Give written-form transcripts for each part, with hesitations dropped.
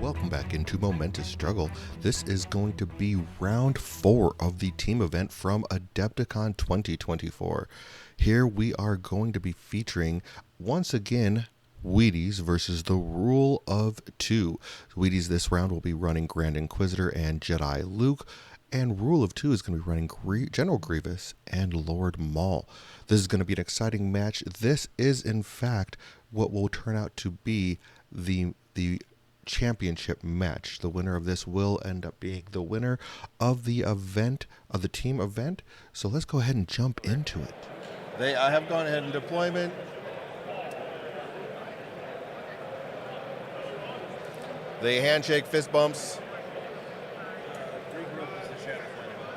welcome back into Momentous Struggle. This is going to be round 4 of the team event from Adepticon 2024. Here we are going to be featuring, once again, Wheaties versus the Rule of 2. Wheaties this round will be running Grand Inquisitor and Jedi Luke, and Rule of 2 is going to be running General Grievous and Lord Maul. This is going to be an exciting match. This is, in fact, what will turn out to be the championship match. The winner of this will end up being the winner of the event, of the team event. So let's go ahead and jump into it. I have gone ahead in deployment. The handshake, fist bumps.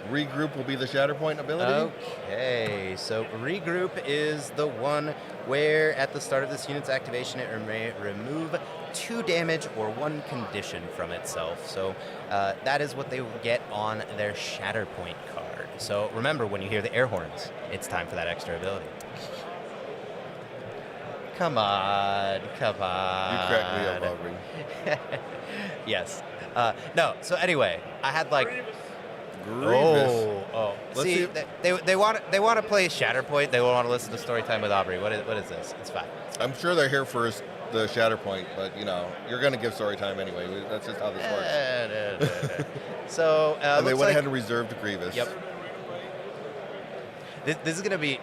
Regroup will be the Shatterpoint ability. Okay, so regroup is the one where at the start of this unit's activation it may remove 2 damage or 1 condition from itself. So that is what they will get on their Shatterpoint card. So remember, when you hear the air horns, it's time for that extra ability. Come on. You cracked me up, Aubrey. Yes. No, so anyway, I had like... Grievous. Let's see, they want to play Shatterpoint. They want to listen to Storytime with Aubrey. What is this? It's fine. I'm sure they're here for the Shatterpoint, but you're going to give Storytime anyway. That's just how this works. So and they went ahead and reserved Grievous. Yep. This is gonna be.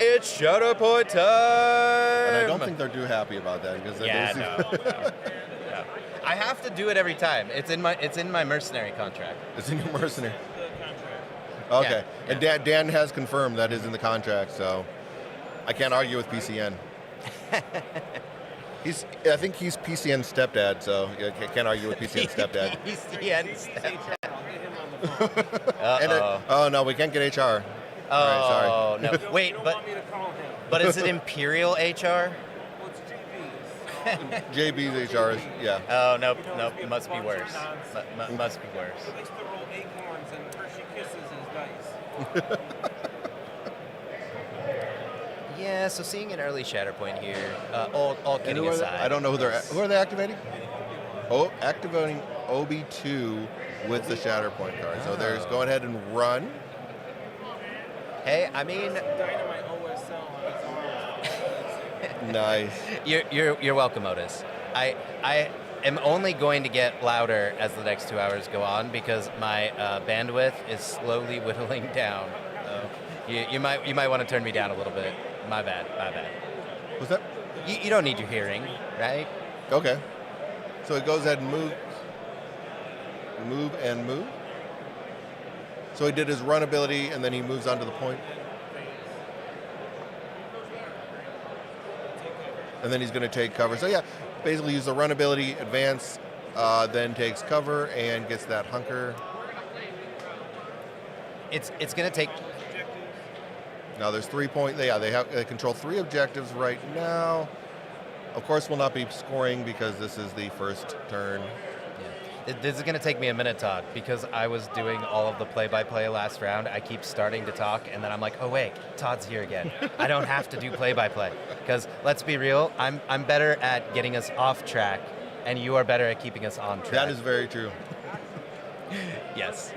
It's Shatterpoint time. And I don't think they're too happy about that because no. I have to do it every time. It's in my mercenary contract. It's in your mercenary. Okay. Yeah. And Dan has confirmed that is in the contract, so I can't argue with PCN. I think he's PCN stepdad, so I can't argue with PCN stepdad. PCN stepdad. Oh no, we can't get HR. Oh, right, sorry. No. Wait, but is it Imperial HR? JB's HR is, yeah. Oh, nope, it must be worse. Must be worse. He likes to roll acorns and Hershey Kisses his dice. Yeah, so seeing an early Shatterpoint here, all kidding aside. I don't know who are they activating? Oh, activating Obi-2 with the Shatterpoint card. So there's go ahead and run. Hey, I mean... Dynamite OSL on his arms. Nice. You're welcome, Otis. I am only going to get louder as the next 2 hours go on because my bandwidth is slowly whittling down. You might want to turn me down a little bit. My bad. What's that? You don't need your hearing, right? Okay. So it goes ahead and move and move. So he did his run ability and then he moves onto the point. And then he's going to take cover. So yeah, basically use the run ability, advance, then takes cover and gets that hunker. It's going to take... Now there's 3 points. Yeah, they control 3 objectives right now. Of course, we'll not be scoring because this is the first turn. Yeah. This is going to take me a minute, Todd, because I was doing all of the play-by-play last round. I keep starting to talk, and then I'm like, oh, wait, Todd's here again. I don't have to do play-by-play. Because let's be real, I'm better at getting us off track, and you are better at keeping us on track. That is very true. Yes.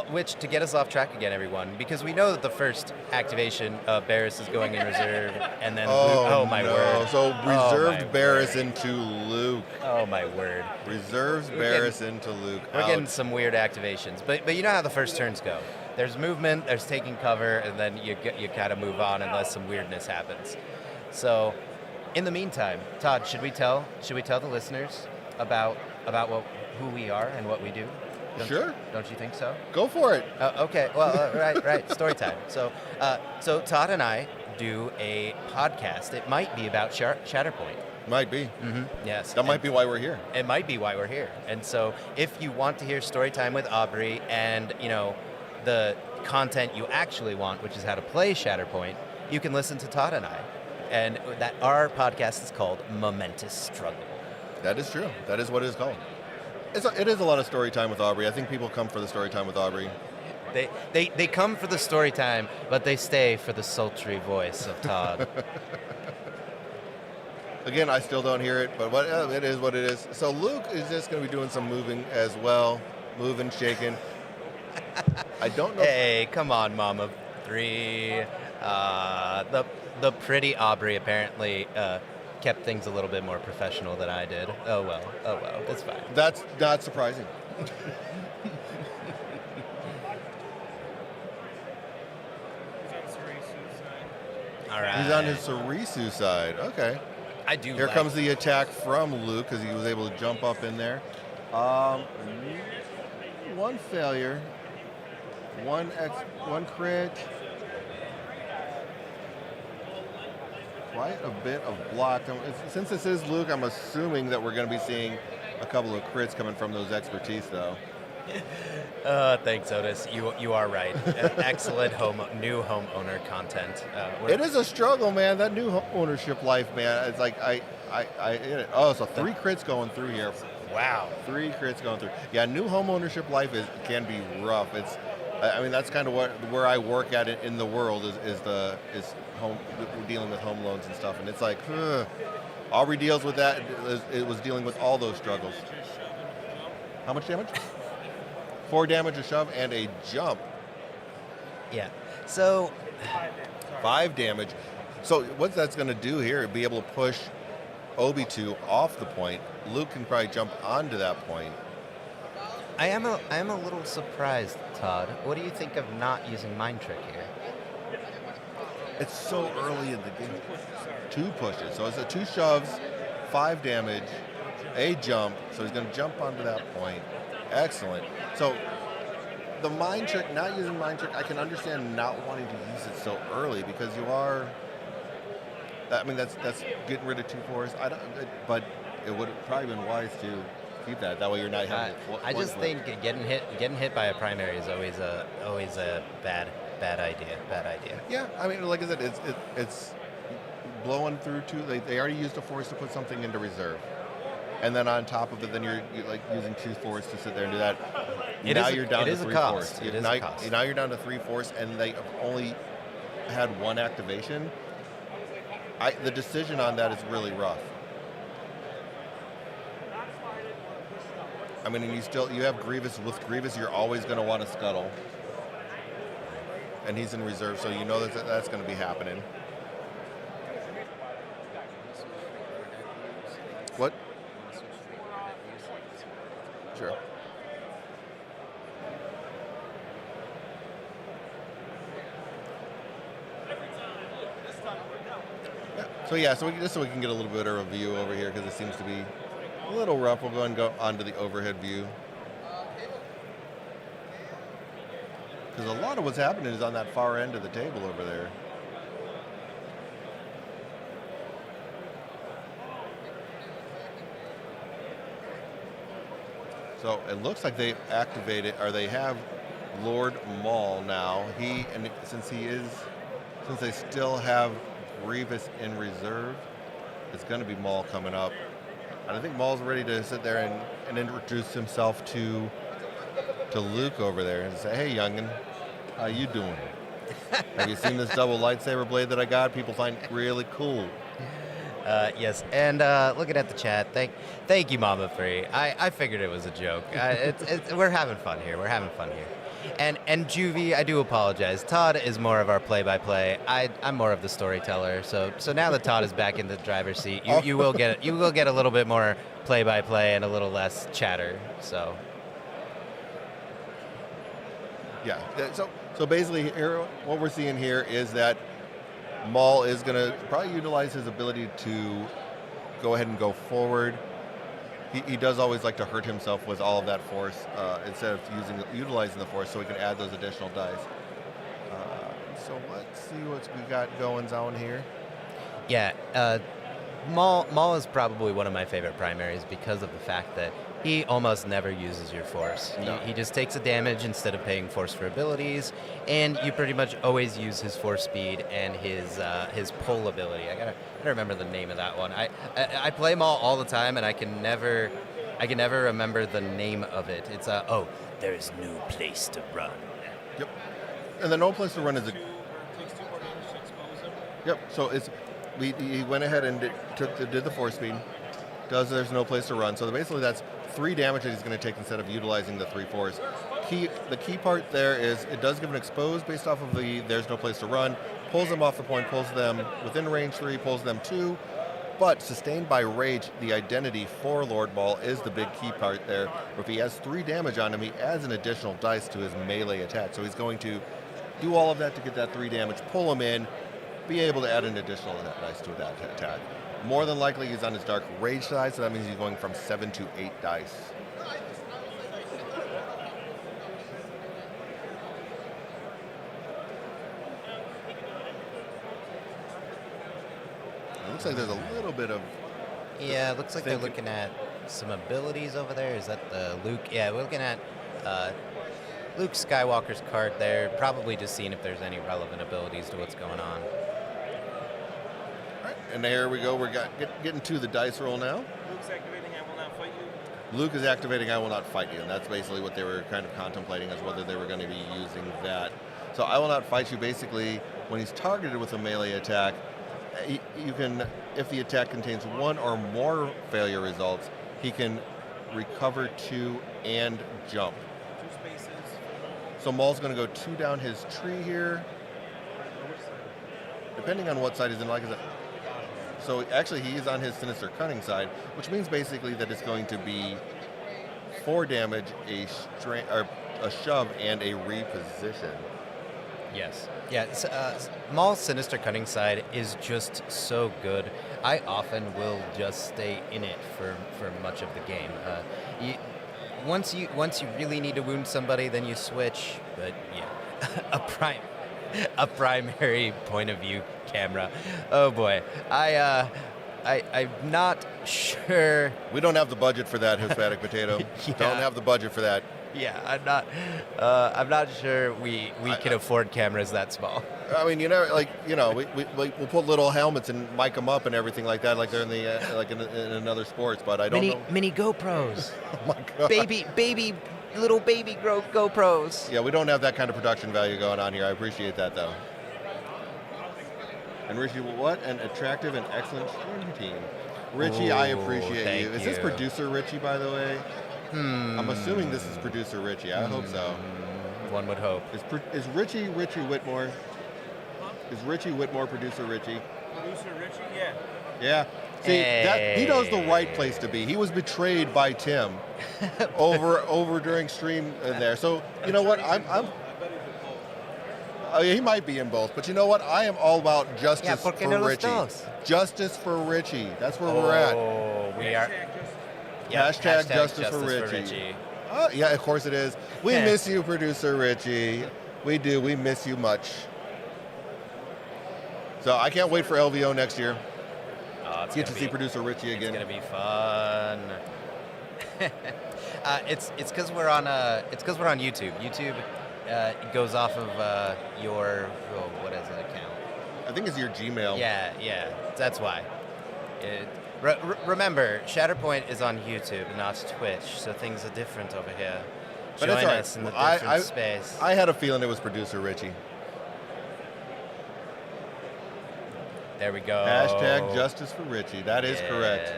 Which, to get us off track again, everyone, because we know that the first activation of Barriss is going in reserve, and then Luke, my word. So reserved Barriss into Luke. Oh my word. Reserves Barriss into Luke. We're getting some weird activations, but you know how the first turns go. There's movement, there's taking cover, and then you kind of move on unless some weirdness happens. So, in the meantime, Todd, should we tell the listeners about who we are and what we do? Sure. Don't you think so? Go for it. Okay. Well, right. Story time. So Todd and I do a podcast. It might be about Shatterpoint. Might be. Mm-hmm. Yes. That might be why we're here. It might be why we're here. And so, if you want to hear story time with Aubrey and the content you actually want, which is how to play Shatterpoint, you can listen to Todd and I. And that our podcast is called Momentous Struggle. That is true. That is what it is called. It is a lot of story time with Aubrey. I think people come for the story time with Aubrey. They come for the story time, but they stay for the sultry voice of Todd. Again, I still don't hear it, but it is what it is. So Luke is just going to be doing some moving as well, moving, shaking. I don't know. Hey, come on, Mama 3. The pretty Aubrey apparently kept things a little bit more professional than I did. Oh well, it's fine. That's not surprising. All right. He's on his Sarisu side. Okay. I do. Here comes the attack from Luke because he was able to jump up in there. One failure. One crit. Quite a bit of block. Since this is Luke, I'm assuming that we're going to be seeing a couple of crits coming from those expertise, though. Thanks, Otis. You are right. Excellent new homeowner content. It is a struggle, man. That new ownership life, man. It's like so 3 crits going through here. Wow. 3 crits going through. Yeah, new home ownership life can be rough. That's kind of where I work at it in the world is home, dealing with home loans and stuff, and it's like, Aubrey deals with that. It was dealing with all those struggles. How much damage? 4 damage, a shove, and a jump. Yeah. So 5 damage. So what that's going to do here, be able to push Obi-2 off the point. Luke can probably jump onto that point. I am a little surprised, Todd. What do you think of not using Mind Trick here? It's so early in the game. 2 pushes. So it's 2 shoves, 5 damage, a jump. So he's going to jump onto that point. Excellent. So the Mind Trick, not using Mind Trick, I can understand not wanting to use it so early because you are. I mean, that's getting rid of 2 force. But it would have probably been wise to keep that. That way you're not having. I just think getting hit by a primary is always a bad idea. Bad idea. Yeah, I mean, like I said, it's blowing through 2. They already used a force to put something into reserve, and then on top of it, then you're like using 2 force to sit there and do that. You're down to 3 force. Now you're down to 3 force, and they only had 1 activation. The decision on that is really rough. I mean, and you have Grievous. With Grievous, you're always going to want to scuttle, and he's in reserve, so you know that's going to be happening. What? Sure. So just so we can get a little bit of a view over here because it seems to be a little rough. We'll go and go onto the overhead view because a lot of what's happening is on that far end of the table over there. So it looks like they activated, or they have Lord Maul now. Since they still have Grievous in reserve, it's going to be Maul coming up. And I think Maul's ready to sit there and introduce himself to Luke over there and say, "Hey, youngin, how you doing? Have you seen this double lightsaber blade that I got? People find it really cool." Yes, and looking at the chat, thank you, Mama Free. I figured it was a joke. We're having fun here. And Juvie, I do apologize. Todd is more of our play-by-play. I'm more of the storyteller. So now that Todd is back in the driver's seat, you will get a little bit more play-by-play and a little less chatter. So yeah. So basically, here, what we're seeing here is that Maul is going to probably utilize his ability to go ahead and go forward. He does always like to hurt himself with all of that force instead of utilizing the force so he can add those additional dice. So let's see what we got going on here. Yeah, Maul is probably one of my favorite primaries because of the fact that he almost never uses your force. No. He just takes a damage instead of paying force for abilities, and you pretty much always use his force speed and his pull ability. I gotta remember the name of that one. I play Maul all the time, and I can never remember the name of it. It's there is no place to run. Yep. And the no place to run is a. Yep. So he went ahead and did the force speed. There's no place to run. So basically that's 3 damage that he's going to take instead of utilizing the 3 force. The key part there is it does give an expose based off of the there's no place to run, pulls them off the point, pulls them within range 3, pulls them 2. But sustained by rage, the identity for Lord Maul is the big key part there. If he has 3 damage on him, he adds an additional dice to his melee attack. So he's going to do all of that to get that 3 damage, pull him in, be able to add an additional dice to that attack. More than likely he's on his dark rage side, so that means he's going from 7 to 8 dice. It looks like there's a little bit of... Yeah, it looks like they're looking at some abilities over there. Is that the Luke? Yeah, we're looking at Luke Skywalker's card there. Probably just seeing if there's any relevant abilities to what's going on. All right, and there we go. We're getting to the dice roll now. Luke's activating I will not fight you. Luke is activating I will not fight you, and that's basically what they were kind of contemplating as whether they were going to be using that. So I will not fight you, basically, when he's targeted with a melee attack, you can, if the attack contains 1 or more failure results, he can recover 2 and jump. 2 spaces. So Maul's going to go 2 down his tree here, depending on what side he's in. Like I said, so actually he is on his Sinister Cunning side, which means basically that it's going to be 4 damage, a shove, and a reposition. Yes. Yeah, Maul's Sinister Cunning side is just so good. I often will just stay in it for much of the game. Once you really need to wound somebody, then you switch. But yeah, a primary point of view camera. Oh boy, I'm not sure. We don't have the budget for that, Hispanic Potato. Yeah. Don't have the budget for that. Yeah, I'm not sure we can afford cameras that small. I mean, we'll put little helmets and mic them up and everything like that, like they're in the in another sports. But I don't know. Mini GoPros. Oh my God. Little baby GoPros. Yeah, we don't have that kind of production value going on here. I appreciate that though. And Richie, what an attractive and excellent stream team. Richie, I appreciate you. Is this producer Richie, by the way? I'm assuming this is producer Richie. I hope so. One would hope. Is Richie Whitmore? Is Richie Whitmore producer Richie? Producer Richie, yeah. Yeah. See, he knows the right place to be. He was betrayed by Tim over during stream there. So you know what? He might be in both, but you know what? I am all about justice for Richie. Justice for Richie. That's where we're at. Oh, we are. Yeah, hashtag justice for Richie. Yeah, of course it is. We miss you, producer Richie. We do. We miss you much. So I can't wait for LVO next year. Get to see producer Richie again. It's gonna be fun. It's because we're on YouTube. YouTube goes off of your what is it account? I think it's your Gmail. Yeah. That's why. Remember, Shatterpoint is on YouTube, not Twitch, so things are different over here. But Join that's right. us in the different space. I had a feeling it was producer Richie. There we go. Hashtag justice for Richie. That is correct.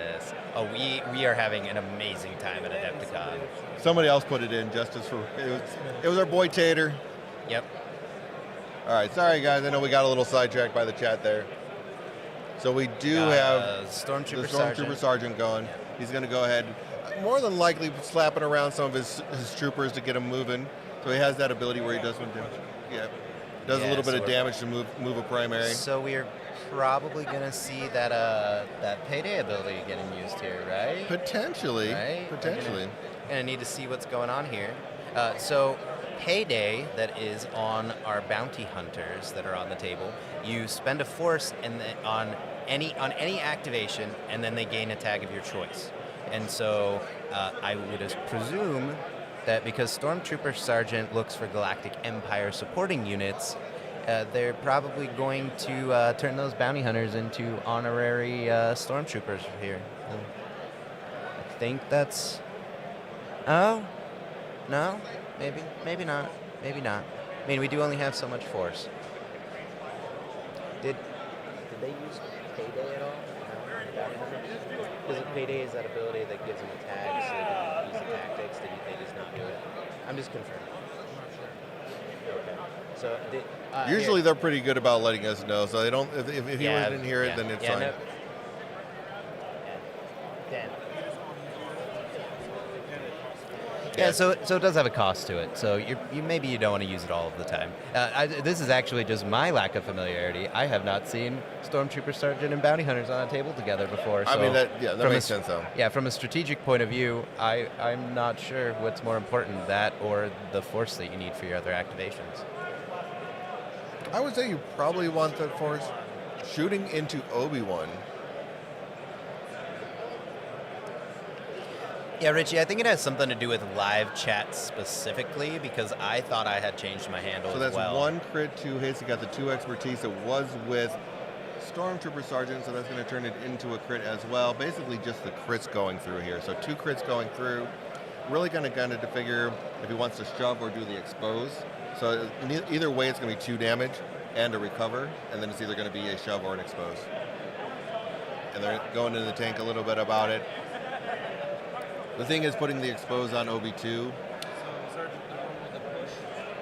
Oh, we are having an amazing time at Adepticon. Somebody else put it in. Justice for it was our boy Tater. Yep. All right. Sorry guys. I know we got a little sidetracked by the chat there. So we do have the Stormtrooper Sergeant going. Yeah. He's going to go ahead, more than likely slapping around some of his troopers to get them moving. So he has that ability where he does a little bit of damage to move a primary. So we are probably going to see that payday ability getting used here, right? Potentially. Right? Potentially. Going to need to see what's going on here. So payday that is on our bounty hunters that are on the table. You spend a force on any activation, and then they gain a tag of your choice. And so I would presume that because Stormtrooper Sergeant looks for Galactic Empire supporting units, they're probably going to turn those bounty hunters into honorary Stormtroopers here. I think that's... Oh? No? Maybe not. Maybe not. I mean, we do only have so much force. Did they use Payday at all? Because Payday is that ability that gives them a tag so they can use the tactics. Did they just not do it? I'm just confirming. Okay. So Usually they're pretty good about letting us know. So they don't. If you didn't hear it, then it's fine. No. Dan. Yeah, so it does have a cost to it. So maybe you don't want to use it all of the time. This is actually just my lack of familiarity. I have not seen Stormtrooper Sergeant and Bounty Hunters on a table together before. So I mean, that makes sense, though. Yeah, from a strategic point of view, I'm not sure what's more important, that or the Force that you need for your other activations. I would say you probably want the Force. Shooting into Obi-Wan. Yeah, Richie, I think it has something to do with live chat specifically, because I thought I had changed my handle So that's as well. 1 crit, 2 hits. You got the 2 expertise. It was with Stormtrooper Sergeant, so that's going to turn it into a crit as well. Basically just the crits going through here. So 2 crits going through. Really going to figure if he wants to shove or do the expose. So either way, it's going to be 2 damage and a recover, and then it's either going to be a shove or an expose. And they're going into the tank a little bit about it. The thing is putting the expose on OB2.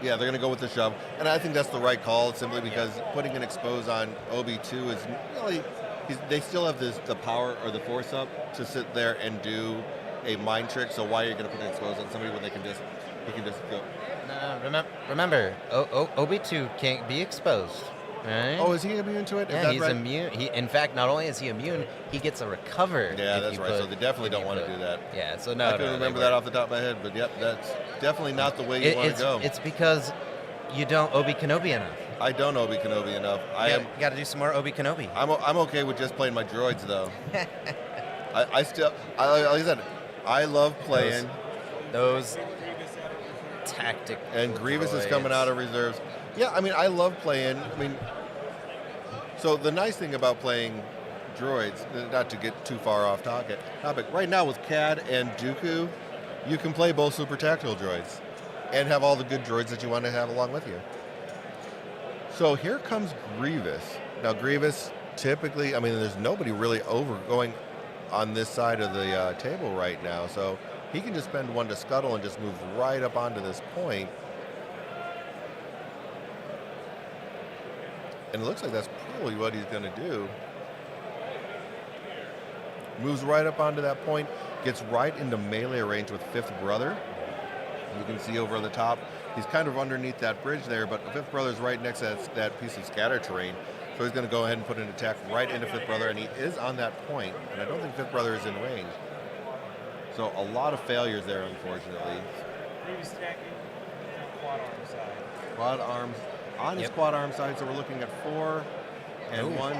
Yeah, they're going to go with the shove. And I think that's the right call, simply because putting an expose on OB2 is really, they still have the power or the force up to sit there and do a mind trick. So why are you going to put an expose on somebody when he can just go? No, remember, OB2 can't be exposed. Right? Oh, is he immune to it? Yeah, he's right? immune. In fact, not only is he immune, he gets a recover. Yeah, that's right. So they definitely don't want to do that. Yeah, so no. I couldn't remember that off the top of my head, but yep, that's definitely not the way you want to go. It's because you don't Obi Kenobi enough. I don't Obi Kenobi enough. You got to do some more Obi Kenobi. I'm okay with just playing my droids though. like I said, I love playing those tactic. And Grievous is coming out of reserves. Yeah, I mean, I love playing. I mean, so the nice thing about playing droids, not to get too far off topic, right now with CAD and Dooku, you can play both super tactical droids and have all the good droids that you want to have along with you. So here comes Grievous. Now, Grievous typically, I mean, there's nobody really going on this side of the table right now, so he can just spend 1 to scuttle and just move right up onto this point. And it looks like that's probably what he's going to do. Moves right up onto that point, gets right into melee range with Fifth Brother. You can see over the top, he's kind of underneath that bridge there, but Fifth Brother's right next to that piece of scatter terrain. So he's going to go ahead and put an attack right into Fifth Brother, and he is on that point, and I don't think Fifth Brother is in range. So a lot of failures there, unfortunately. Previous stacking, quad arm side. Quad arms on his quad arm side, so we're looking at 4 and 1.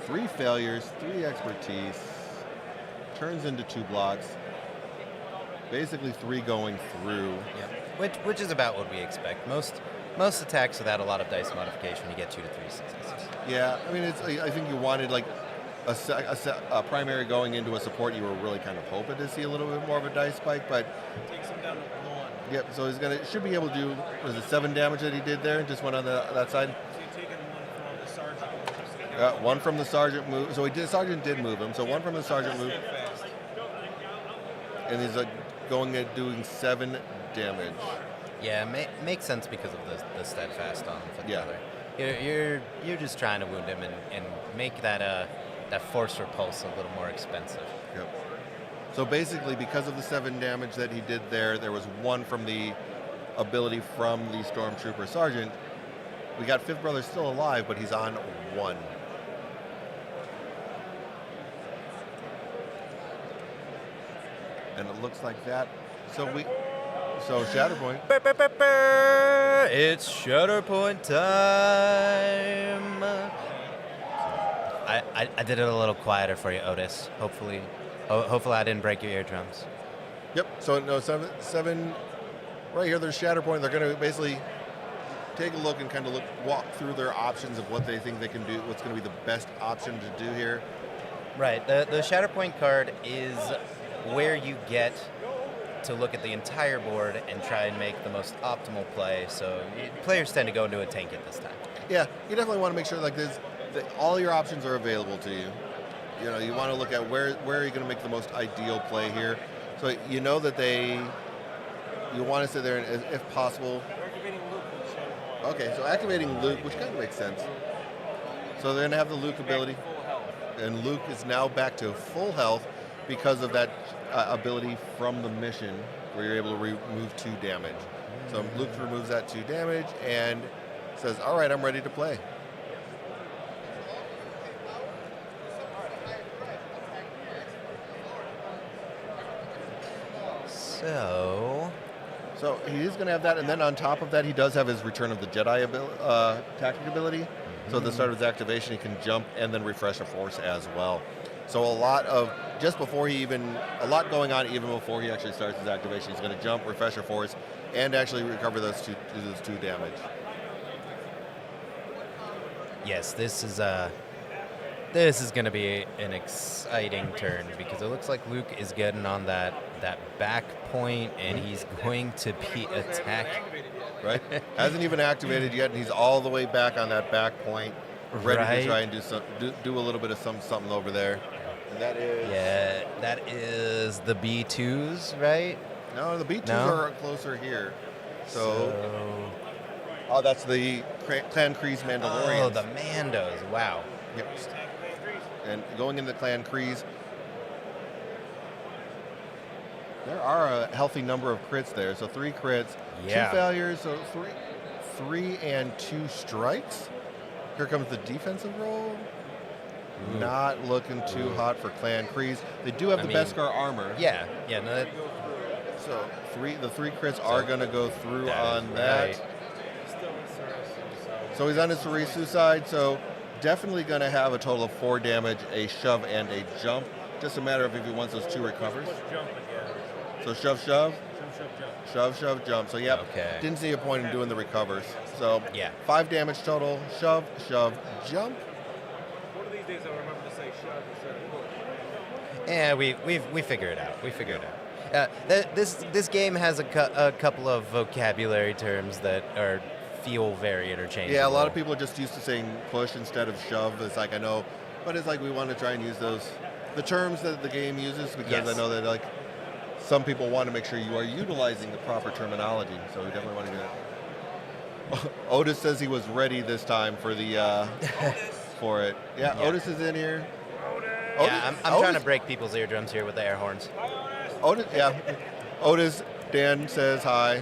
3 failures, 3 expertise. Turns into 2 blocks. Basically 3 going through. Yeah, which is about what we expect. Most attacks without a lot of dice modification, you get 2 to 3 successes. Yeah, I mean, I think you wanted like a primary going into a support. You were really kind of hoping to see a little bit more of a dice spike, but Takes him down to 1. Yep. So should be able to do. Was it 7 damage that he did there? Just went on that side. So you're taking 1 from the sergeant. 1 from the sergeant move. So sergeant did move him. So 1 from the sergeant move, Fast. and he's going at doing 7 damage. Yeah, makes sense because of the steadfast on Fifth Yeah. Brother. You're just trying to wound him and make that force repulse a little more expensive. Yep. So basically, because of the 7 damage that he did there was 1 from the ability from the Stormtrooper Sergeant. We got Fifth Brother still alive, but he's on 1. And it looks like that. So Shatterpoint. It's Shatterpoint time. I did it a little quieter for you, Otis. Hopefully I didn't break your eardrums. Yep. So no 7 right here. There's Shatterpoint. They're going to basically take a look and kind of walk through their options of what they think they can do. What's going to be the best option to do here. Right. The Shatterpoint card is where you get to look at the entire board and try and make the most optimal play. So players tend to go into a tank at this time. Yeah, you definitely want to make sure like all your options are available to you. You know, you want to look at where are you going to make the most ideal play here. So you know that you want to sit there and, if possible. Okay, so activating Luke, which kind of makes sense. So they're going to have the Luke ability, and Luke is now back to full health because of that ability from the mission where you're able to remove 2 damage. So Luke removes that 2 damage and says, all right, I'm ready to play. So he is going to have that, and then on top of that, he does have his Return of the Jedi tactic ability. So at the start of his activation, he can jump and then refresh a force as well. So a lot going on even before he actually starts his activation. He's going to jump, refresh a force, and actually recover those 2 damage. Yes, this is going to be an exciting turn because it looks like Luke is getting on that back point, and he's going to be attacked. Right? Hasn't even activated yet, and he's all the way back on that back point, ready to try and do a little bit of something over there. And that is... Yeah, that is the B2s, right? No, the B2s are closer here. So oh, that's the Clan Kryze Mandolorians. Oh, the Mandos. Wow. Yep. And going into Clan Kryze, there are a healthy number of crits there. So 3 crits, 2 failures, so 3 and 2 strikes. Here comes the defensive roll. Ooh. Not looking too hot for Clan Kryze. They do have the Beskar armor. Yeah. No, so the 3 crits are going to go through on that. So he's on his Sarisu side, so definitely going to have a total of 4 damage, a shove, and a jump. Just a matter of if he wants those 2 recovers. So shove, jump. Shove, jump. So didn't see a point in doing the recovers. So 5 damage total, shove, jump. One of these days I'll remember to say shove instead of push. Yeah, we figure it out. This game has a couple of vocabulary terms that feel very interchangeable. Yeah, a lot of people are just used to saying push instead of shove. It's like, I know, but it's like we want to try and use the terms that the game uses, because I know that like some people want to make sure you are utilizing the proper terminology. So we definitely want to do that. Otis says he was ready this time for the for it. Yeah, Otis is in here. Yeah, I'm trying to break people's eardrums here with the air horns. Otis, Dan says hi.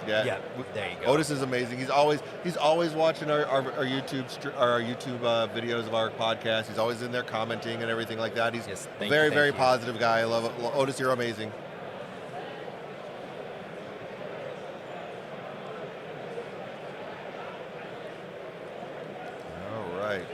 Yeah, there you go. Otis is amazing. He's always watching our YouTube videos of our podcast. He's always in there commenting and everything like that. He's a very positive guy. I love it. Otis, you're amazing. All right.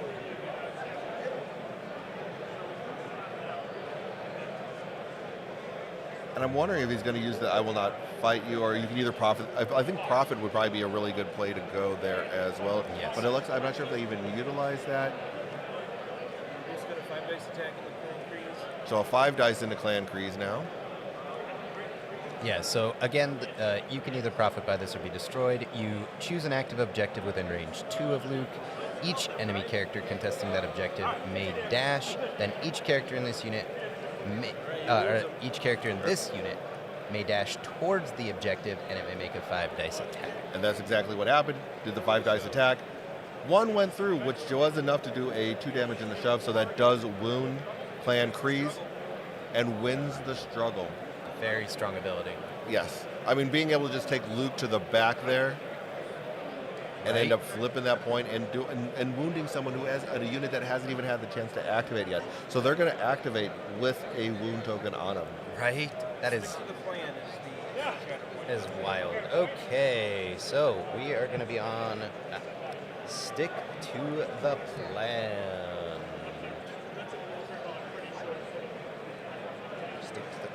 And I'm wondering if he's going to use the I will not fight you, or you can either profit. I think profit would probably be a really good play to go there as well. Yes. But I'm not sure if they even utilize that. You're just going to 5 dice attack in the Clan Kryze. So a 5 dice into Clan Kryze now. Yeah, so again, you can either profit by this or be destroyed. You choose an active objective within range 2 of Luke. Each enemy character contesting that objective may dash. Then each character in this unit may dash towards the objective, and it may make a 5 dice attack. And that's exactly what happened. Did the 5 dice attack. 1 went through, which was enough to do a 2 damage in the shove, so that does wound Clan Kryze and wins the struggle. Very strong ability. Yes. I mean, being able to just take Luke to the back there and end up flipping that point and wounding someone who has a unit that hasn't even had the chance to activate yet. So they're going to activate with a wound token on them. Right? That is wild. Okay, so we are going to be on Stick to the Plan. Stick to the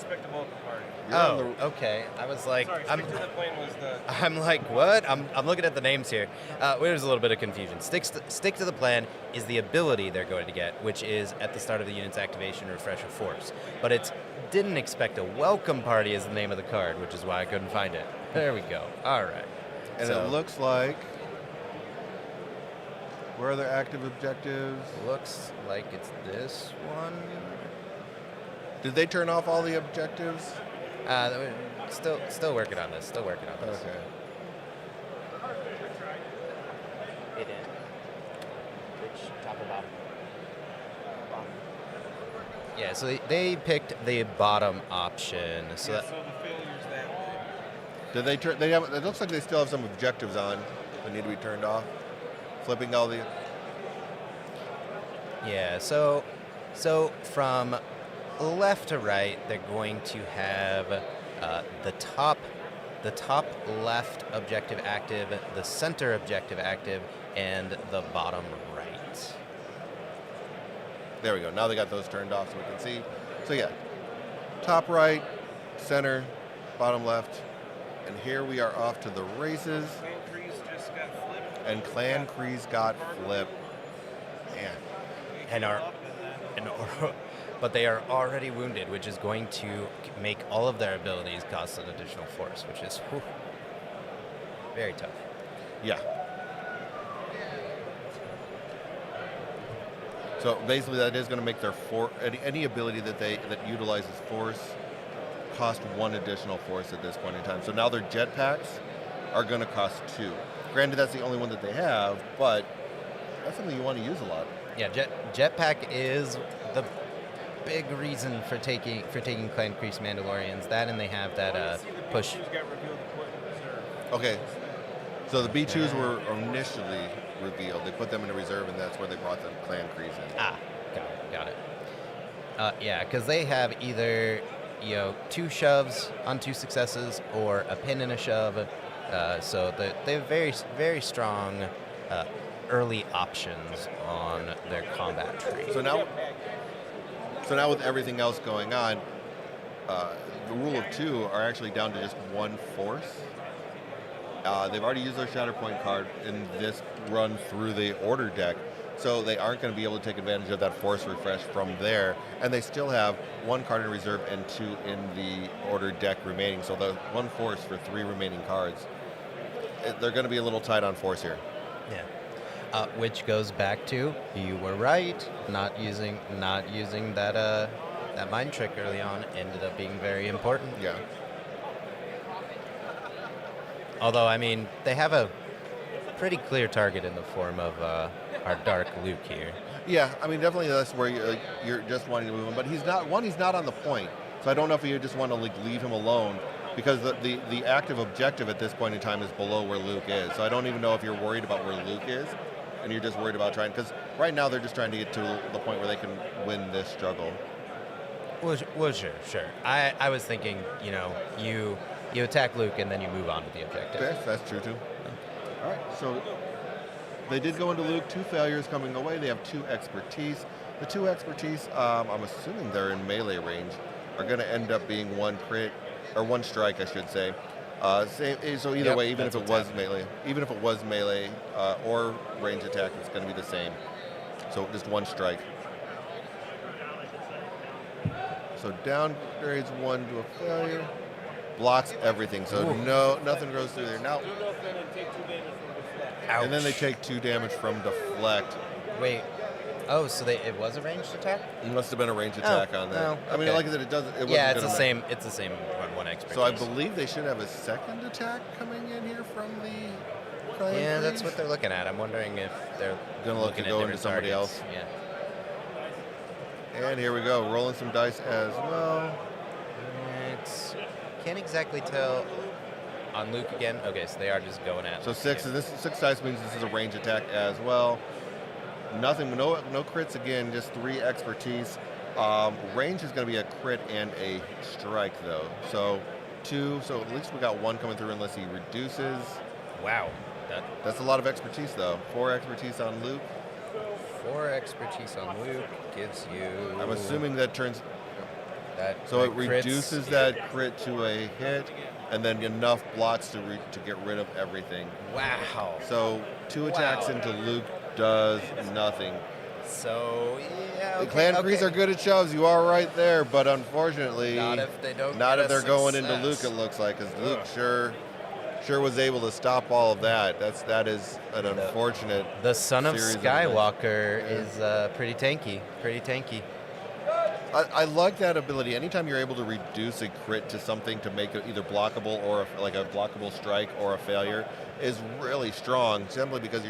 expect a welcome party. You're on Oh, the- okay. I was like, Sorry, stick to the plane was the. I'm like, what? I'm looking at the names here. There's a little bit of confusion. Stick to the plan is the ability they're going to get, which is at the start of the unit's activation, refresh a force. But it's didn't expect a welcome party is the name of the card, which is why I couldn't find it. There we go. All right. And So, it looks like. Where are their active objectives? looks like it's this one. Did they turn off all the objectives? Still working on this. Still working on this. Okay. It is. Which top or bottom? Yeah, so they picked the bottom option. So Yeah, that, so the failure's that way. Did they turn? They have. It looks like they still have some objectives on that need to be turned off. Flipping all the. yeah, so from left to right, they're going to have the top left objective active, the center objective active, and the bottom right. There we go. Now they got those turned off so we can see. So yeah, top right, center, bottom left, and here we are off to the races. Clan Kryze just got flipped. And Clan Kryze got flipped. Man. And are but they are already wounded, which is going to make all of their abilities cost an additional force, which is very tough. Yeah. So basically, that is going to make their any ability that utilizes force cost 1 additional force at this point in time. So now their jetpacks are going to cost 2. Granted, that's the only one that they have, but that's something you want to use a lot. Yeah, jetpack is the big reason for taking Clan Kryze Mandalorians. That, and they have that push. Got revealed to put in reserve. Okay. So the B2s were initially revealed. They put them in a reserve, and that's where they brought the Clan Kryze in. Ah, got it. Yeah, because they have either 2 shoves on 2 successes or a pin and a shove. So they have very, very strong early options on their combat tree. So now with everything else going on, the rule of 2 are actually down to just 1 force. They've already used their Shatterpoint card in this run through the order deck, so they aren't going to be able to take advantage of that force refresh from there. And they still have 1 card in reserve and 2 in the order deck remaining. So the 1 force for 3 remaining cards. They're going to be a little tight on force here. Yeah. Which goes back to, you were right, not using that mind trick early on ended up being very important. Yeah. Although, I mean, they have a pretty clear target in the form of our Dark Luke here. Yeah, I mean, definitely that's where you're just wanting to move him. But he's not on the point. So I don't know if you just want to leave him alone, because the active objective at this point in time is below where Luke is. So I don't even know if you're worried about where Luke is, and you're just worried about because right now they're just trying to get to the point where they can win this struggle. Well, sure. I was thinking, you attack Luke and then you move on to the objective. Okay, that's true too. All right, so they did go into Luke, 2 failures coming away. They have 2 expertise. The 2 expertise, I'm assuming they're in melee range, are going to end up being 1 crit, or 1 strike, I should say. So either way, even if it was melee, or range attack, it's going to be the same. So just 1 strike. So downgrades 1 to a failure. Blocks everything, so nothing goes through there. Now, Do nothing and take 2 damage from deflect. Ouch. and then they take 2 damage from deflect. Wait. Oh, so it was a ranged attack? It must have been a range attack on that. oh, I mean, okay. like I said, it doesn't. It Yeah, wasn't it's the gonna same. It's the same one expertise. So I believe they should have a second attack coming in here from the. Clan Yeah, that's Kryze. what they're looking at. I'm wondering if they're Gonna look looking to at go different into somebody targets. else. Yeah. And here we go, rolling some dice as well. Can't exactly tell on Luke again. Okay, so they are just going at. So 6 dice means this is a range attack as well. Nothing, no crits again, just 3 expertise. Range is going to be a crit and a strike though. So 2. So at least we got 1 coming through unless he reduces. Wow, That's a lot of expertise though. 4 expertise on Luke. 4 expertise on Luke gives you. I'm assuming that turns. So it crits, reduces that crit to a hit, and then enough blocks to get rid of everything. Wow. So 2 attacks into Luke does nothing. So yeah, The Clan Kryze are good at shoves. You are right there, but unfortunately, not if they don't. not get if they're going into success. Luke. It looks like, because Luke sure was able to stop all of that. That is an unfortunate. The son of series Skywalker events. is pretty tanky. Pretty tanky. I like that ability. Anytime you're able to reduce a crit to something to make it either blockable or like a blockable strike or a failure is really strong. Simply because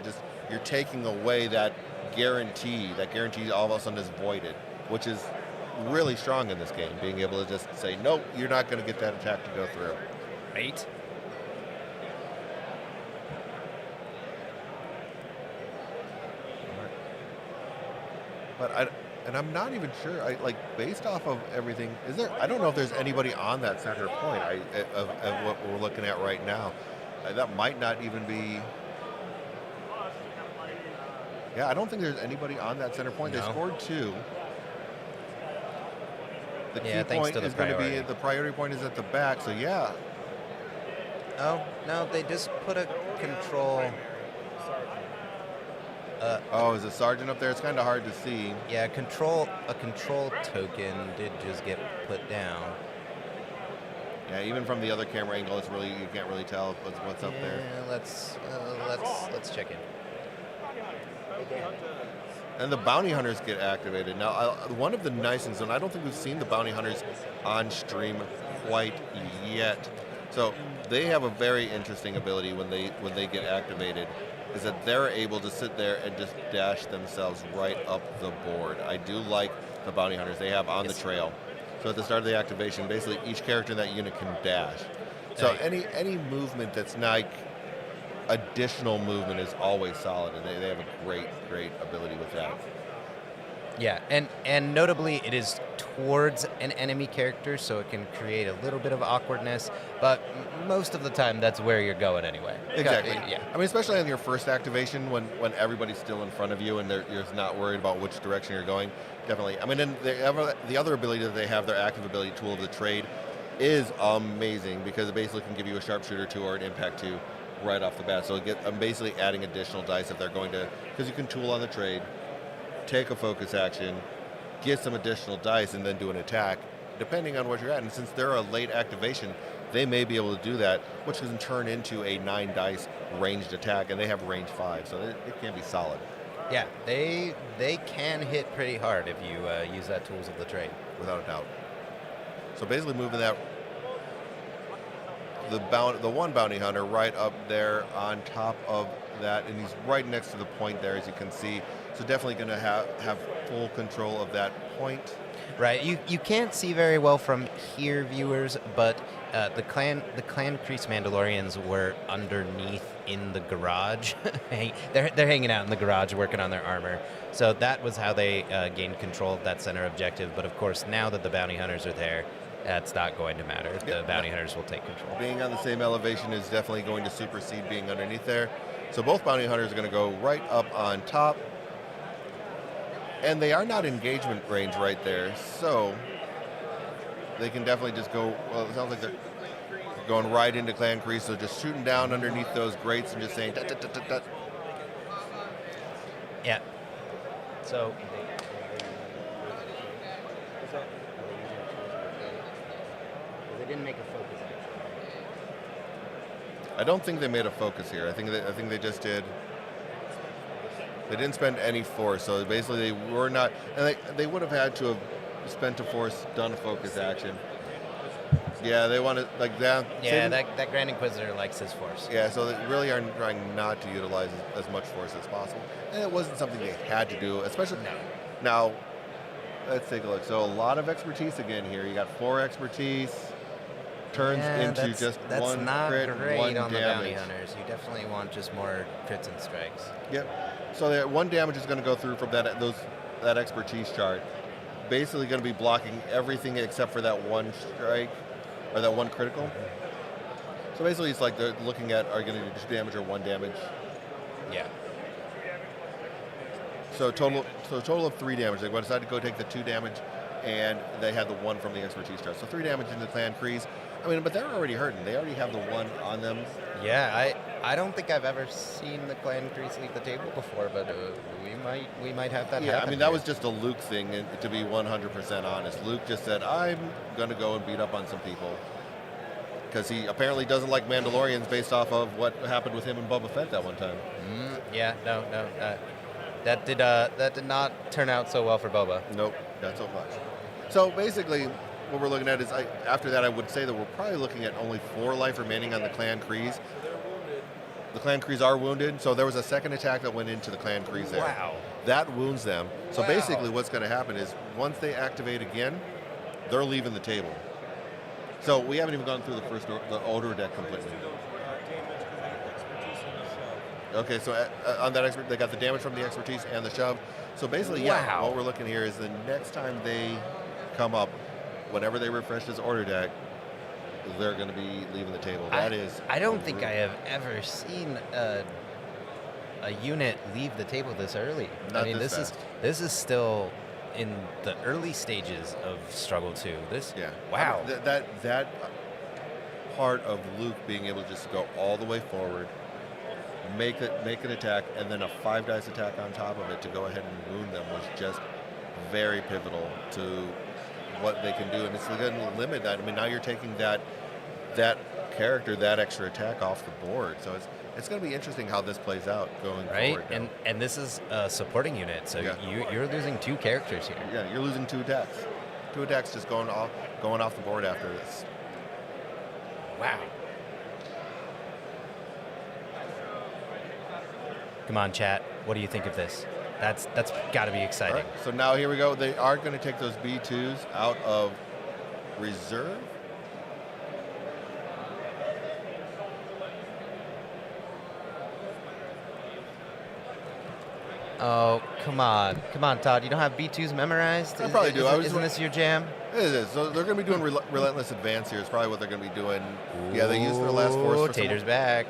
you're taking away that guarantee. That guarantee all of a sudden is voided, which is really strong in this game. Being able to just say, nope, you're not going to get that attack to go through. Right. But I'm not even sure. Based off of everything, is there? I don't know if there's anybody on that center point of what we're looking at right now. That might not even be. Yeah, I don't think there's anybody on that center point. No. They scored 2. The Yeah, key thanks point to the is going to be priority. the priority point is at the back. So yeah, Oh no, they just put a control. is a sergeant up there? It's kind of hard to see. Yeah, a control token did just get put down. Yeah, even from the other camera angle, you can't really tell what's up there. Yeah, let's check in. And the bounty hunters get activated. Now, one of the nice things, and I don't think we've seen the bounty hunters on stream quite yet. So they have a very interesting ability when they get activated, is that they're able to sit there and just dash themselves right up the board. I do like the bounty hunters they have on the trail. So at the start of the activation, basically each character in that unit can dash. So any movement that's not additional movement is always solid, and they have a great ability with that. Yeah, and notably it is towards an enemy character, so it can create a little bit of awkwardness, but most of the time that's where you're going anyway. Exactly. Yeah. I mean, especially on your first activation when everybody's still in front of you and you're not worried about which direction you're going. Definitely. I mean, and the other ability that they have, their active ability tool of the trade, is amazing because it basically can give you a sharpshooter 2 or an impact 2 right off the bat. So I'm basically adding additional dice if they're going to, because you can tool on the trade, take a focus action, get some additional dice, and then do an attack, depending on what you're at. And since they're a late activation, they may be able to do that, which can turn into a 9 dice ranged attack, and they have range 5, so it can be solid. Yeah, they can hit pretty hard if you use that tools of the trade. Without a doubt. So basically moving that the one bounty hunter right up there on top of that, and he's right next to the point there, as you can see. So definitely going to have full control of that point. Right, you can't see very well from here, viewers, but the clan Kryze Mandolorians were underneath in the garage. they're hanging out in the garage working on their armor. So that was how they gained control of that center objective. But of course, now that the bounty hunters are there, that's not going to matter. The bounty hunters will take control. Being on the same elevation is definitely going to supersede being underneath there. So both bounty hunters are going to go right up on top. And they are not engagement range right there, so they can definitely just go, well, it sounds like they're going right into Clan Kryze, so just shooting down underneath those grates and just saying, dut, dut, dut, dut, dut. Yeah. So they didn't make a focus action. I don't think they made a focus here. I think they just did. They didn't spend any force, so basically they were not, and they would have had to have spent a force, done a focus action. Yeah, they wanted like that. Yeah, that Grand Inquisitor likes his force. Yeah, so they really are trying not to utilize as much force as possible, and it wasn't something they had to do, especially now. Let's take a look. So a lot of expertise again here. You got 4 expertise. Turns into just that's one not crit, great 1 on damage. the bounty hunters. You definitely want just more crits and strikes. Yep. So that 1 damage is going to go through from that expertise chart. Basically going to be blocking everything except for that 1 strike or that 1 critical. So basically, it's like they're looking at are you going to do 2 damage or 1 damage. Yeah. So total of 3 damage. They decided to go take the 2 damage and they had the 1 from the expertise charge. So 3 damage into the clan Kryze. I mean, but they're already hurting. They already have the 1 on them. Yeah, I don't think I've ever seen the clan Kryze leave the table before, but we might have that Yeah, happen I mean, that here. was just a Luke thing, and to be 100% honest. Luke just said, I'm going to go and beat up on some people. Because he apparently doesn't like Mandalorians based off of what happened with him and Boba Fett that one time. Yeah, no. That did not turn out so well for Boba. Nope, not so much. So basically, what we're looking at is, after that, I would say that we're probably looking at only 4 life remaining on the clan Kryze. The clan Kryze are wounded, so there was a second attack that went into the clan Kryze there. Wow. That wounds them. So Wow. basically what's going to happen is once they activate again, they're leaving the table. So we haven't even gone through the order deck completely. Okay, so on that expert, they got the damage from the expertise and the shove. So basically, yeah, Wow. what we're looking here is the next time they come up, whenever they refresh this order deck, they're going to be leaving the table. I don't think I have ever seen a unit leave the table this early. Not I mean, this fast. this is still in the early stages of Struggle 2. Yeah. Wow. I mean, that part of Luke being able to just go all the way forward, make an attack, and then a 5 dice attack on top of it to go ahead and wound them was just very pivotal to what they can do, and it's going to limit that. I mean, now you're taking that character, that extra attack off the board, so it's going to be interesting how this plays out going forward. Right, and this is a supporting unit, so Yeah. you're losing 2 characters here. Yeah, you're losing 2 attacks. 2 attacks just going off the board after this. Wow. Come on, chat. What do you think of this? That's got to be All exciting. right, so now here we go. They are going to take those B2s out of reserve. Oh, come on, Todd. You don't have B2s memorized? I probably do. Isn't this your jam? It is. So they're going to be doing relentless advance here. Is probably what they're going to be doing. Yeah, they used their last force. Ooh, For Tater's back.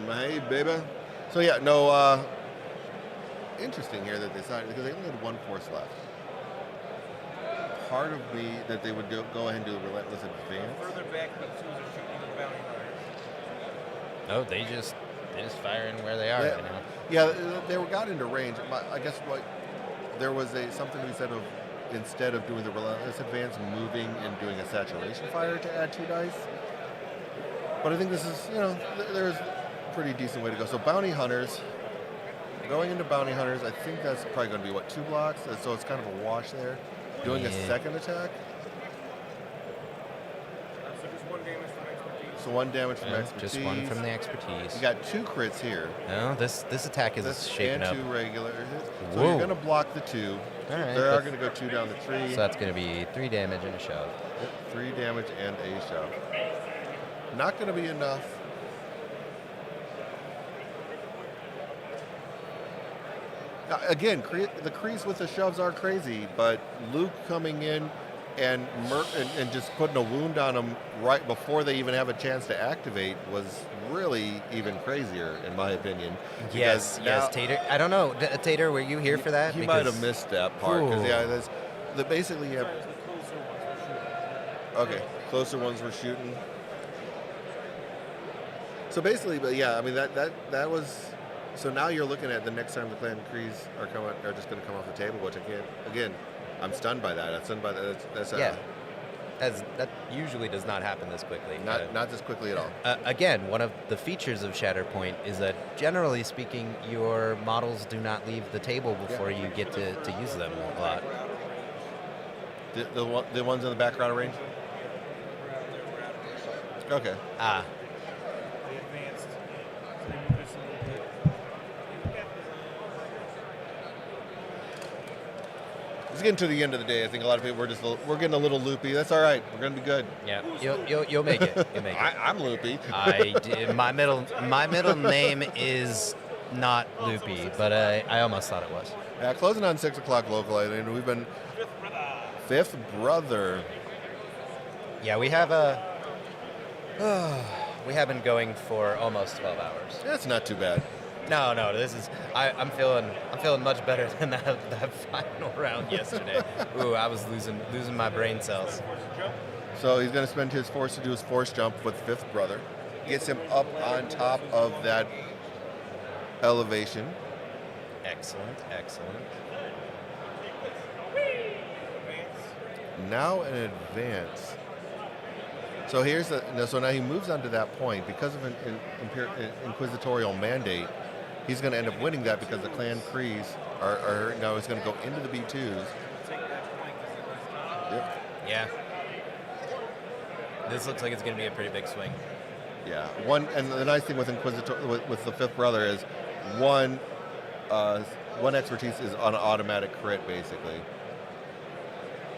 Hey, baby. So yeah, no. Interesting here that they signed because they only had 1 force left. Part of me that they would go ahead and do a relentless advance. Further back, B2s are shooting the bounty hunters. No, they just firing where they are right now. Yeah, they got into range. I guess there was something we said of instead of doing the relentless advance, moving and doing a saturation fire to add 2 dice. But I think this is, there's a pretty decent way to go. So bounty hunters, going into bounty hunters, I think that's probably going to be 2 blocks. So it's kind of a wash there. Doing a second attack. So just 1 damage from expertise. So 1 damage from expertise. Just 1 from the expertise. You got 2 crits here. No, this attack is shaping and up. 2 regular. So Whoa. you're going to block the 2. All right, They are but- going to go 2 down to 3. So that's going to be 3 damage and a shove. 3 damage and a shove. Not going to be enough. Now, again, the Kryze with the shoves are crazy, but Luke coming in and just putting a wound on them right before they even have a chance to activate was really even crazier, in my opinion. Yes, Because Tater. I don't know, Tater, were you here for that? He might have missed that part because basically you have. Okay, closer ones were shooting. So basically, but yeah, I mean that was. So now you're looking at the next time the clan Kryze are just going to come off the table, which again, I'm stunned by that. I'm stunned by that. That's that usually does not happen this quickly. not this quickly at all. Again, one of the features of Shatterpoint is that generally speaking, your models do not leave the table before you get to use them a lot. The ones in the background range. Okay. They advanced. So they moved this a little bit. It's getting to the end of the day. I think a lot of people we're getting a little loopy. That's all right. We're gonna be good. Yeah, you'll make it. You'll make it. I'm loopy. My middle name is not Loopy, but I almost thought it was. Yeah, closing on 6 o'clock local. I mean, we've been fifth brother. Yeah, we have we have been going for almost 12 hours. That's not too bad. No, this is. I'm feeling much better than that final round yesterday. Ooh, I was losing my brain cells. So he's going to spend his force to do his force jump with Fifth Brother. Gets him up on top of that elevation. Excellent. Now in advance. So so now he moves on to that point because of an inquisitorial mandate. He's going to end up winning that because the clan Kryze are now is going to go into the B2s. Yep. Yeah. This looks like it's going to be a pretty big swing. Yeah. And the nice thing with with the Fifth Brother is one expertise is on automatic crit basically.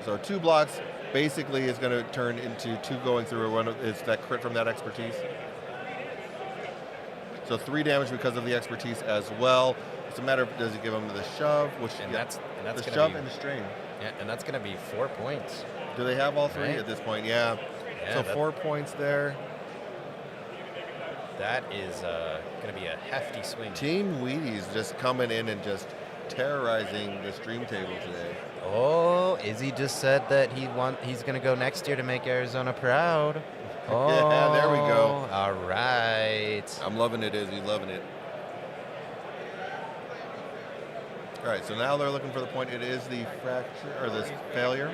So 2 blocks basically is going to turn into 2 going through one. It's that crit from that expertise. So 3 damage because of the expertise as well. It's a matter of does he give him the shove, that's the shove and the strain. Yeah, and that's going to be 4 points. Do they have all 3 right? at this point? Yeah. So 4 points there. That is going to be a hefty swing. Team Wheaties just coming in and just terrorizing the stream table today. Oh, Izzy just said that he's going to go next year to make Arizona proud. Oh, yeah, there we go. All right. I'm loving it, Izzy, loving it. All right, so now they're looking for the point. It is the fracture or the failure.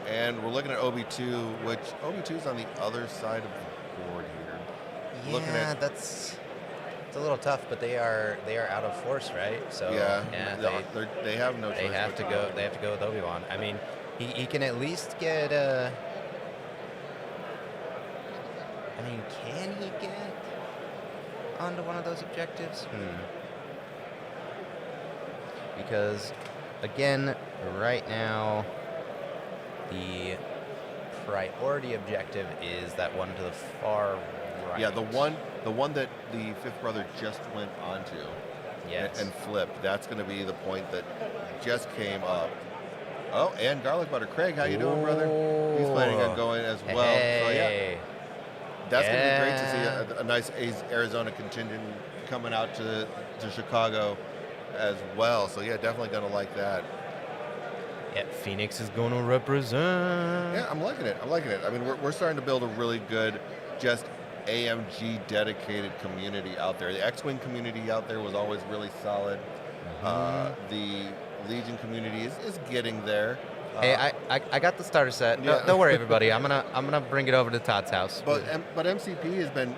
And we're looking at OB2, which OB2 is on the other side of the board here. Yeah, it's a little tough, but they are out of force, right? So they have no choice. They have to go with Obi-Wan. I mean, he can at least get can he get onto one of those objectives? Because again, right now the priority objective is that one to the far right. Yeah, the one that the Fifth Brother just went onto. Yes. And flipped. That's going to be the point that just came up. Oh, and Garlic Butter. Craig, how you doing, brother? He's planning on going as well. Hey. So, yeah. That's going to be great to see a nice Arizona contingent coming out to Chicago as well. So, yeah, definitely going to like that. Yeah, Phoenix is going to represent. Yeah, I'm liking it. I mean, we're starting to build a really good, just AMG dedicated community out there. The X-Wing community out there was always really solid. The Legion community is getting there. Hey, I got the starter set. No, don't worry, everybody. I'm gonna bring it over to Todd's house. But MCP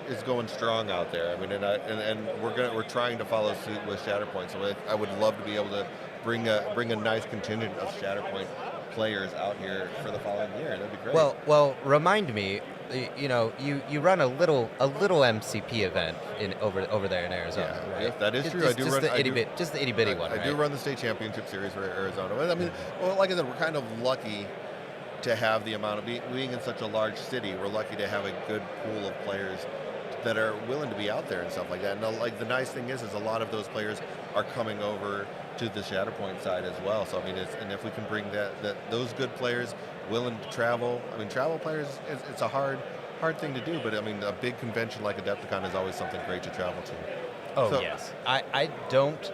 is going strong out there. I mean, and we're trying to follow suit with Shatterpoint. So I would love to be able to bring a nice contingent of Shatterpoint players out here for the following year. That'd be great. Well, remind me. You run a little MCP event over there in Arizona, right? Yeah, that is true. I do run just the itty bitty one. I do run the state championship series for Arizona. I mean, well, like I said, we're kind of lucky to have the amount of being in such a large city. We're lucky to have a good pool of players that are willing to be out there and stuff like that. And the nice thing is a lot of those players are coming over to the Shatterpoint side as well. So I mean, and if we can bring those good players willing to travel. I mean, travel players, it's a hard thing to do, but I mean, a big convention like Adepticon is always something great to travel to. Oh, yes. I don't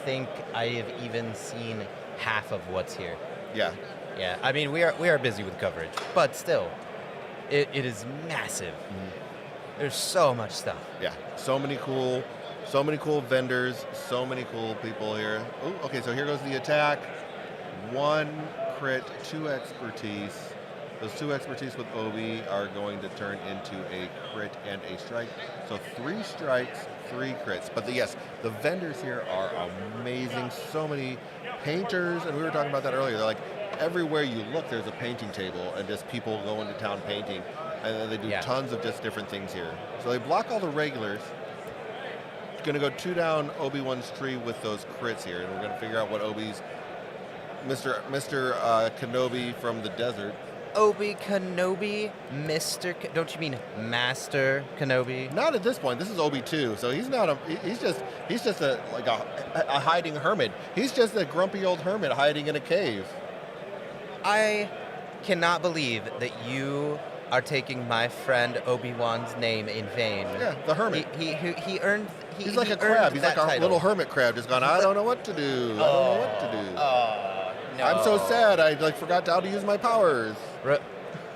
think I have even seen half of what's here. Yeah. Yeah. I mean, we are busy with coverage, but still, it is massive. There's so much stuff. Yeah. So many cool vendors, so many cool people here. Oh, okay, so here goes the attack. 1 crit, 2 expertise. Those 2 expertise with Obi are going to turn into a crit and a strike. So 3 strikes, 3 crits. But yes, the vendors here are amazing. So many painters, and we were talking about that earlier. They're like, everywhere you look, there's a painting table and just people going to town painting. And then they do tons of just different things here. So they block all the regulars. Going to go 2 down Obi-Wan's tree with those crits here, and we're going to figure out what Obi's Mr. Kenobi from the desert. Obi Kenobi, don't you mean Master Kenobi? Not at this point. This is Obi-2, so he's not he's just a hiding hermit. He's just a grumpy old hermit hiding in a cave. I cannot believe that you are taking my friend Obi-Wan's name in vain. Yeah, the hermit. He earned. He's like he a crab. earned He's that like a title. little hermit crab, just gone. I don't know what to do. I don't know what to do. Oh, no. I'm so sad. I forgot how to use my powers.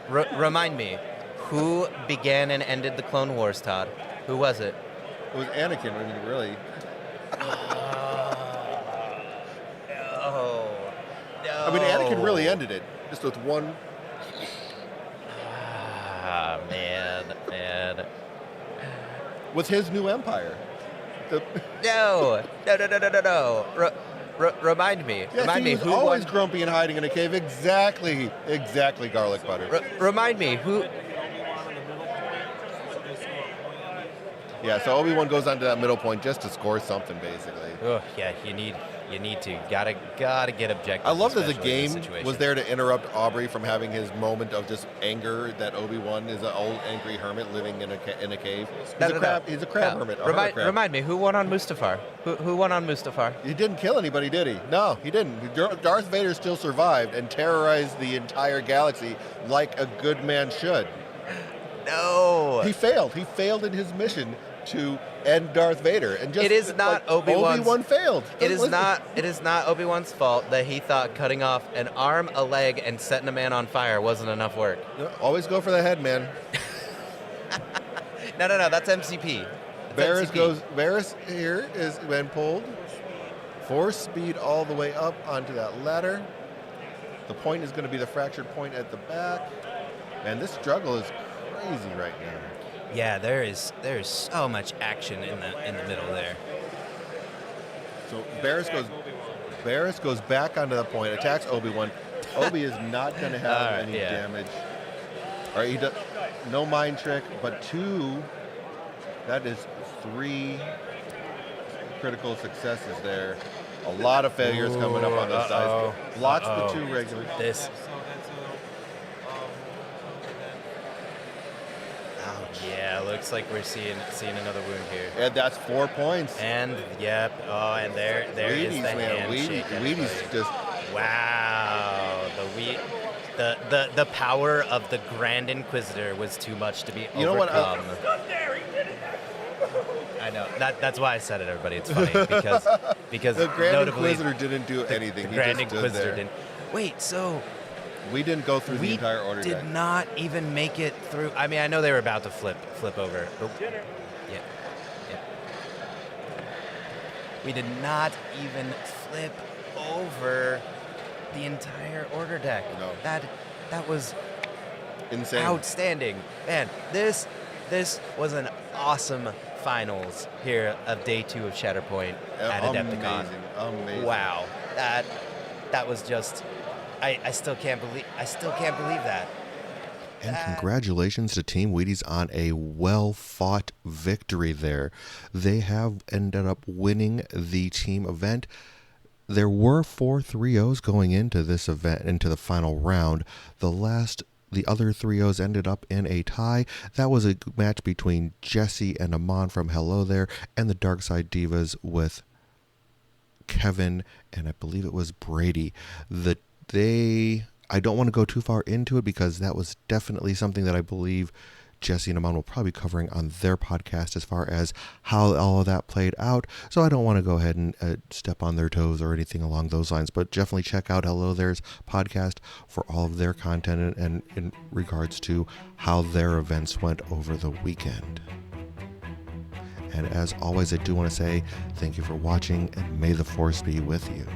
Remind me, who began and ended the Clone Wars, Todd? Who was it? It was Anakin. I mean, really. Oh, no. I mean, Anakin really ended it just with one. Ah, man. With his new empire. No. Remind me. Yes, Remind he me was who always won. grumpy and hiding in a cave. Exactly garlic butter. Remind me who. Yeah, so Obi-Wan goes onto that middle point just to score something, basically. Oh, yeah, you need to. Gotta get objective. I love that the especially in this game situation. was there to interrupt Aubrey from having his moment of just anger that Obi-Wan is an old angry hermit living in a cave. He's a crab hermit. Hermit crab. Remind me, who won on Mustafar? Who won on Mustafar? He didn't kill anybody, did he? No, he didn't. Darth Vader still survived and terrorized the entire galaxy like a good man should. No. He failed. He failed in his mission to end Darth Vader, and just It is not Obi-Wan's. Obi-Wan failed. It is Listen. not Obi-Wan's fault that he thought cutting off an arm, a leg, and setting a man on fire wasn't enough work. Yeah, always go for the head, man. No, that's MCP. That's MCP. Barriss here is when pulled. Force speed all the way up onto that ladder. The point is going to be the fractured point at the back, and this struggle is crazy right now. Yeah, there is so much action in the middle there. So Barriss goes back onto the point, attacks Obi-Wan. Obi is not going to have any damage. All right, he does no mind trick, but 2. That is 3 critical successes there. A lot of failures coming up on those sides. Blocks the 2 regular. Yeah, looks like we're seeing another wound here. And that's 4 points. And and there is the handshake. Wheaties just Wow, the power of the Grand Inquisitor was too much to be overcome. You know what? I know that's why I said it, everybody. It's funny because the Grand notably, Inquisitor didn't do anything. The Grand he just Inquisitor stood there. didn't. Wait, so We didn't go through the we entire order did deck. not even make it through. I mean, I know they were about to flip over. But yeah. We did not even flip over the entire order deck. No. That was Insane. outstanding. Man, this was an awesome finals here of day 2 of Shatterpoint at Adepticon. Amazing. Wow. That was just I still can't believe that. And congratulations to Team Wheaties on a well-fought victory there. They have ended up winning the team event. There were 4 3-0s going into this event, into the final round. The other 3-0s ended up in a tie. That was a match between Jesse and Amon from Hello There, and the Dark Side Divas with Kevin, and I believe it was Brady. I don't want to go too far into it because that was definitely something that I believe Jesse and Amon will probably be covering on their podcast as far as how all of that played out. So I don't want to go ahead and step on their toes or anything along those lines, but definitely check out Hello There's podcast for all of their content and in regards to how their events went over the weekend. And as always, I do want to say thank you for watching, and may the Force be with you.